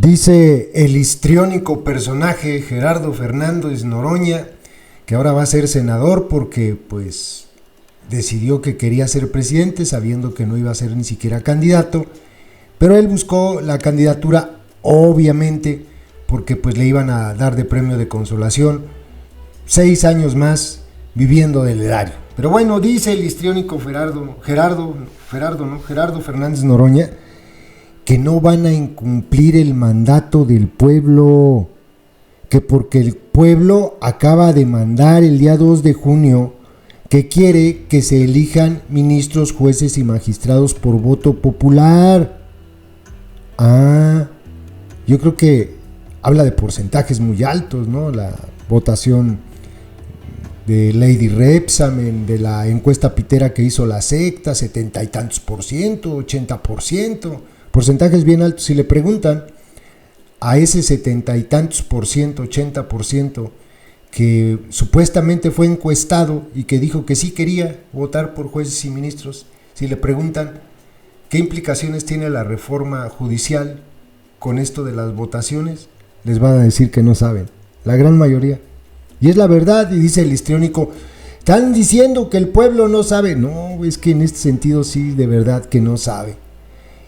Dice el histriónico personaje Gerardo Fernández Noroña que ahora va a ser senador porque pues decidió que quería ser presidente sabiendo que no iba a ser ni siquiera candidato, pero él buscó la candidatura obviamente porque pues le iban a dar de premio de consolación 6 años más viviendo del erario. Pero bueno, dice el histriónico Gerardo Fernández Noroña que no van a incumplir el mandato del pueblo, que porque el pueblo acaba de mandar el día 2 de junio que quiere que se elijan ministros, jueces y magistrados por voto popular. Yo creo que habla de porcentajes muy altos, ¿no? La votación de Lady Repsamen, de la encuesta pitera que hizo la secta, 70 y tantos por ciento, 80%, porcentajes bien altos. Si le preguntan a ese 70 y tantos por ciento, 80% que supuestamente fue encuestado y que dijo que sí quería votar por jueces y ministros, si le preguntan qué implicaciones tiene la reforma judicial con esto de las votaciones, les van a decir que no saben, la gran mayoría. Y es la verdad, y dice el histriónico, están diciendo que el pueblo no sabe. No, es que en este sentido sí, de verdad que no sabe.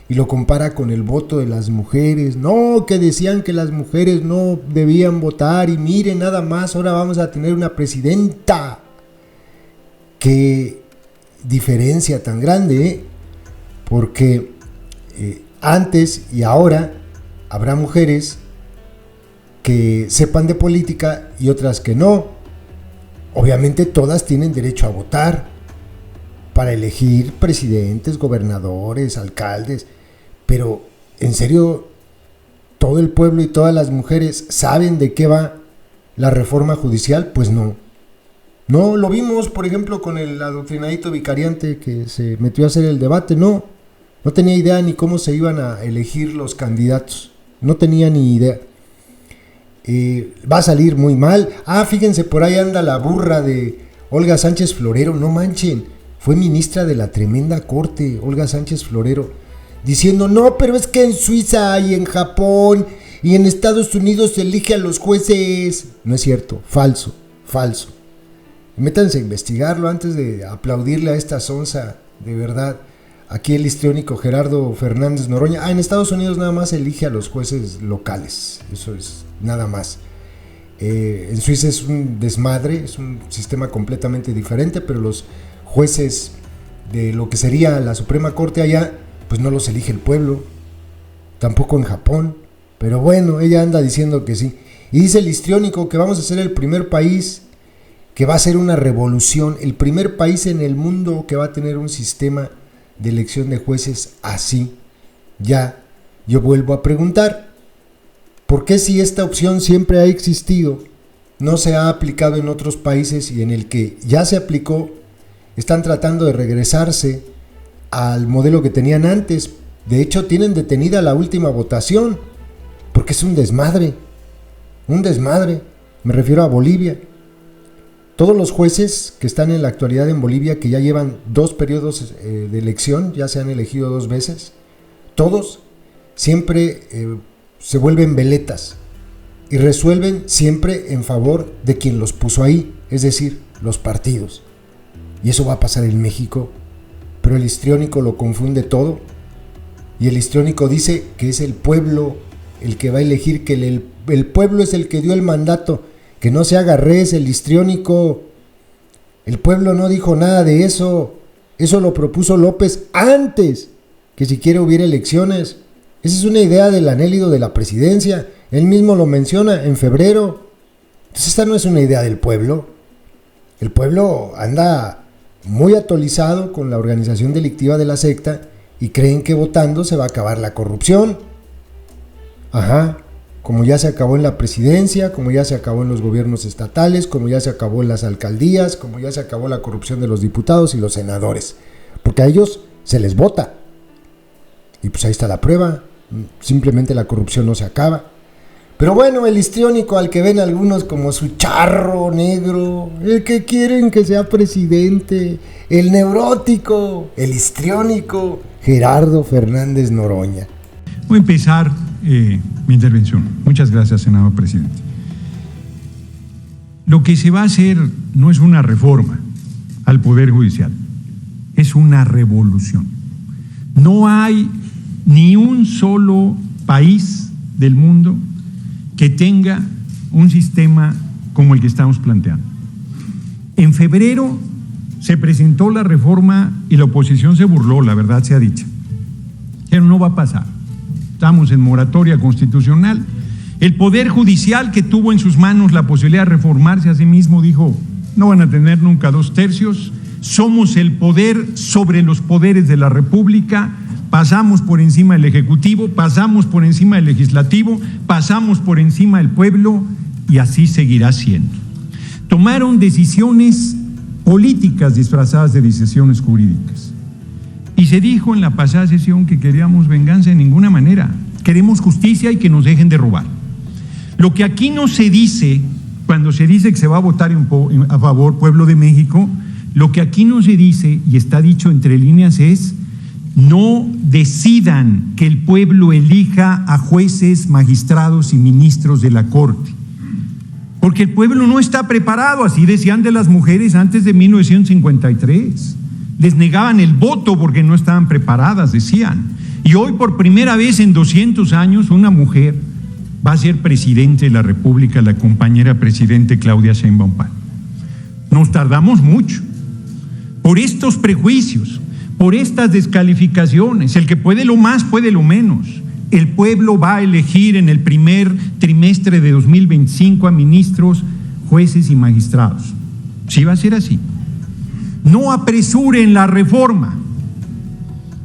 Y lo compara con el voto de las mujeres. No, que decían que las mujeres no debían votar y miren nada más, ahora vamos a tener una presidenta. Qué diferencia tan grande, ¿eh? Porque antes y ahora habrá mujeres que sepan de política y otras que no. Obviamente todas tienen derecho a votar para elegir presidentes, gobernadores, alcaldes, pero ¿en serio todo el pueblo y todas las mujeres saben de qué va la reforma judicial? Pues no. No, lo vimos, por ejemplo, con el adoctrinadito vicariante que se metió a hacer el debate. No tenía idea ni cómo se iban a elegir los candidatos. No tenía ni idea. Va a salir muy mal. Fíjense, por ahí anda la burra de Olga Sánchez Florero. No manchen, fue ministra de la tremenda corte, Olga Sánchez Florero, diciendo, no, pero es que en Suiza y en Japón y en Estados Unidos se elige a los jueces. No es cierto, falso. Métanse a investigarlo antes de aplaudirle a esta sonza, de verdad. Aquí el histriónico Gerardo Fernández Noroña. En Estados Unidos nada más elige a los jueces locales, eso es nada más. En Suiza es un desmadre, es un sistema completamente diferente, pero los jueces de lo que sería la Suprema Corte allá, pues no los elige el pueblo, tampoco en Japón, pero bueno, ella anda diciendo que sí. Y dice el histriónico que vamos a ser el primer país que va a hacer una revolución, el primer país en el mundo que va a tener un sistema de elección de jueces así. Ya, yo vuelvo a preguntar, ¿por qué si esta opción siempre ha existido, no se ha aplicado en otros países y en el que ya se aplicó, están tratando de regresarse al modelo que tenían antes? De hecho, tienen detenida la última votación, porque es un desmadre, me refiero a Bolivia. Todos los jueces que están en la actualidad en Bolivia, que ya llevan 2 periodos de elección, ya se han elegido 2 veces, todos siempre se vuelven veletas y resuelven siempre en favor de quien los puso ahí, es decir, los partidos. Y eso va a pasar en México, pero el histriónico lo confunde todo, y el histriónico dice que es el pueblo el que va a elegir, que el pueblo es el que dio el mandato. Que no se haga res el histriónico. El pueblo no dijo nada de eso. Eso lo propuso López antes que siquiera hubiera elecciones. Esa es una idea del anélido de la presidencia. Él mismo lo menciona en febrero. Entonces esta no es una idea del pueblo. El pueblo anda muy atolizado con la organización delictiva de la secta y creen que votando se va a acabar la corrupción. Como ya se acabó en la presidencia, como ya se acabó en los gobiernos estatales, como ya se acabó en las alcaldías, como ya se acabó la corrupción de los diputados y los senadores, porque a ellos se les vota. Y pues ahí está la prueba, simplemente la corrupción no se acaba. Pero bueno, el histriónico al que ven algunos como su charro negro, el que quieren que sea presidente, el neurótico, el histriónico Gerardo Fernández Noroña. Voy a empezar mi intervención. Muchas gracias, senador presidente. Lo que se va a hacer no es una reforma al Poder Judicial, es una revolución. No hay ni un solo país del mundo que tenga un sistema como el que estamos planteando. En febrero se presentó la reforma y la oposición se burló, la verdad sea dicha. Pero no va a pasar. Estamos en moratoria constitucional. El Poder Judicial, que tuvo en sus manos la posibilidad de reformarse a sí mismo, dijo: no van a tener nunca 2/3, somos el poder sobre los poderes de la República, pasamos por encima del Ejecutivo, pasamos por encima del Legislativo, pasamos por encima del pueblo, y así seguirá siendo. Tomaron decisiones políticas disfrazadas de decisiones jurídicas. Y se dijo en la pasada sesión que queríamos venganza de ninguna manera. Queremos justicia y que nos dejen de robar. Lo que aquí no se dice, cuando se dice que se va a votar a favor Pueblo de México, lo que aquí no se dice, y está dicho entre líneas, es: no decidan que el pueblo elija a jueces, magistrados y ministros de la Corte. Porque el pueblo no está preparado, así decían de las mujeres antes de 1953. Les negaban el voto porque no estaban preparadas, decían. Y hoy, por primera vez en 200 años, una mujer va a ser presidente de la República, la compañera presidente Claudia Sheinbaum Pardo. Nos tardamos mucho por estos prejuicios, por estas descalificaciones. El que puede lo más, puede lo menos. El pueblo va a elegir en el primer trimestre de 2025 a ministros, jueces y magistrados. Sí va a ser así. No apresuren la reforma,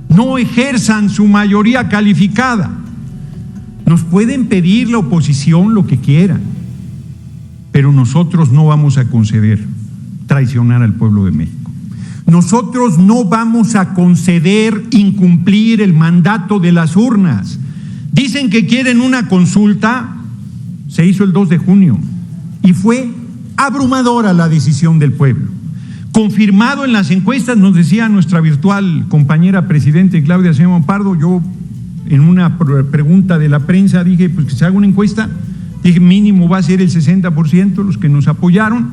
no ejerzan su mayoría calificada. Nos pueden pedir la oposición lo que quieran, pero nosotros no vamos a conceder traicionar al pueblo de México. Nosotros no vamos a conceder incumplir el mandato de las urnas. Dicen que quieren una consulta, se hizo el 2 de junio y fue abrumadora la decisión del pueblo. Confirmado en las encuestas, nos decía nuestra virtual compañera presidente Claudia Sheinbaum Pardo. Yo en una pregunta de la prensa dije, pues que se haga una encuesta, dije mínimo va a ser el 60% los que nos apoyaron,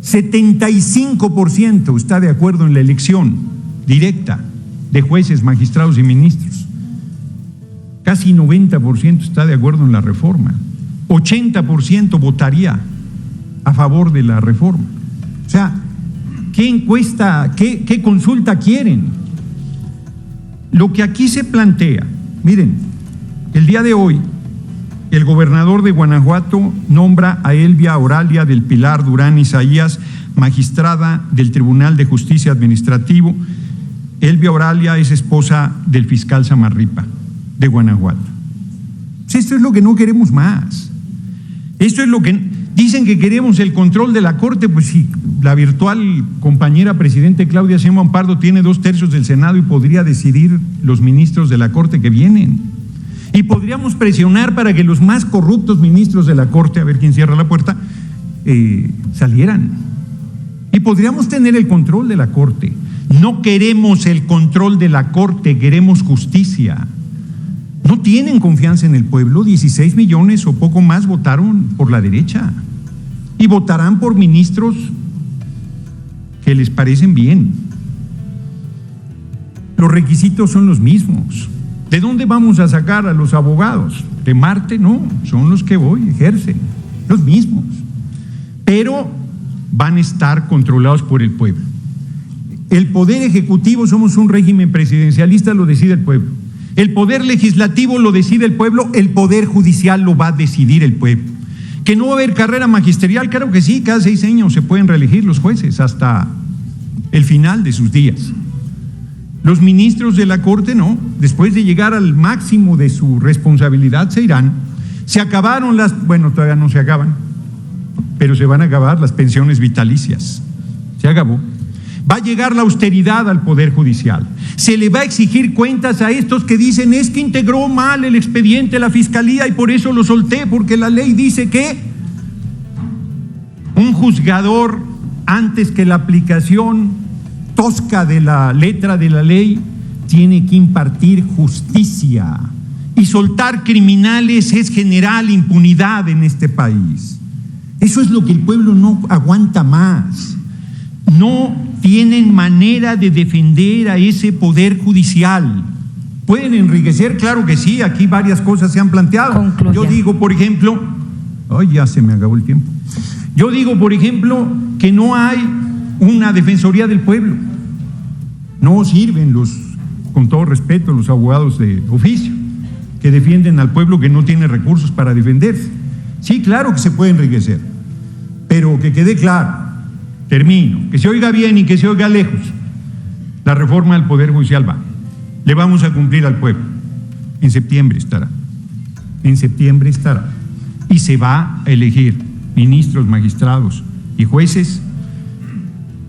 75% está de acuerdo en la elección directa de jueces, magistrados y ministros, casi 90% está de acuerdo en la reforma, 80% votaría a favor de la reforma. O sea, ¿qué encuesta, qué consulta quieren? Lo que aquí se plantea, miren, el día de hoy, el gobernador de Guanajuato nombra a Elvia Oralia del Pilar Durán Isaías, magistrada del Tribunal de Justicia Administrativo. Elvia Oralia es esposa del fiscal Samarripa de Guanajuato. Pues esto es lo que no queremos más. Esto es lo que dicen que queremos, el control de la Corte. Pues sí, la virtual compañera presidente Claudia Sheinbaum Pardo tiene 2/3 del Senado y podría decidir los ministros de la Corte que vienen. Y podríamos presionar para que los más corruptos ministros de la Corte, a ver quién cierra la puerta, salieran. Y podríamos tener el control de la Corte. No queremos el control de la Corte, queremos justicia. No tienen confianza en el pueblo. 16 millones o poco más votaron por la derecha y votarán por ministros que les parecen bien. Los requisitos son los mismos. ¿De dónde vamos a sacar a los abogados? ¿De Marte? No, son los que hoy ejercen, los mismos. Pero van a estar controlados por el pueblo. El poder ejecutivo, somos un régimen presidencialista, lo decide el pueblo. El poder legislativo lo decide el pueblo, el poder judicial lo va a decidir el pueblo. ¿Que no va a haber carrera magisterial? Claro que sí, cada 6 años se pueden reelegir los jueces hasta el final de sus días. Los ministros de la Corte no, después de llegar al máximo de su responsabilidad se irán. Se acabaron bueno, todavía no se acaban, pero se van a acabar las pensiones vitalicias. Se acabó. Va a llegar la austeridad al Poder Judicial. Se le va a exigir cuentas a estos que dicen: es que integró mal el expediente la Fiscalía y por eso lo solté, porque la ley dice que un juzgador, antes que la aplicación tosca de la letra de la ley, tiene que impartir justicia. y soltar criminales es generar impunidad en este país. Eso es lo que el pueblo no aguanta más. No tienen manera de defender a ese poder judicial. ¿Pueden enriquecer? Claro que sí, aquí varias cosas se han planteado. Concluya. Yo digo, por ejemplo, ya se me acabó el tiempo. Yo digo, por ejemplo, que no hay una defensoría del pueblo. No sirven con todo respeto, los abogados de oficio que defienden al pueblo que no tiene recursos para defenderse. Sí, claro que se puede enriquecer, pero que quede claro, termino, que se oiga bien y que se oiga lejos, la reforma del Poder Judicial va. Le vamos a cumplir al pueblo. En septiembre estará. Y se va a elegir ministros, magistrados y jueces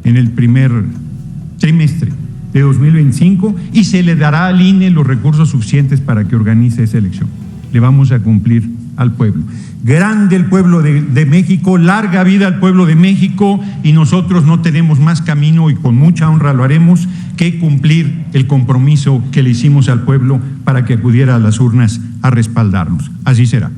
en el primer trimestre de 2025 y se le dará al INE los recursos suficientes para que organice esa elección. Le vamos a cumplir al pueblo. Grande el pueblo de México, larga vida al pueblo de México, y nosotros no tenemos más camino, y con mucha honra lo haremos, que cumplir el compromiso que le hicimos al pueblo para que acudiera a las urnas a respaldarnos. Así será.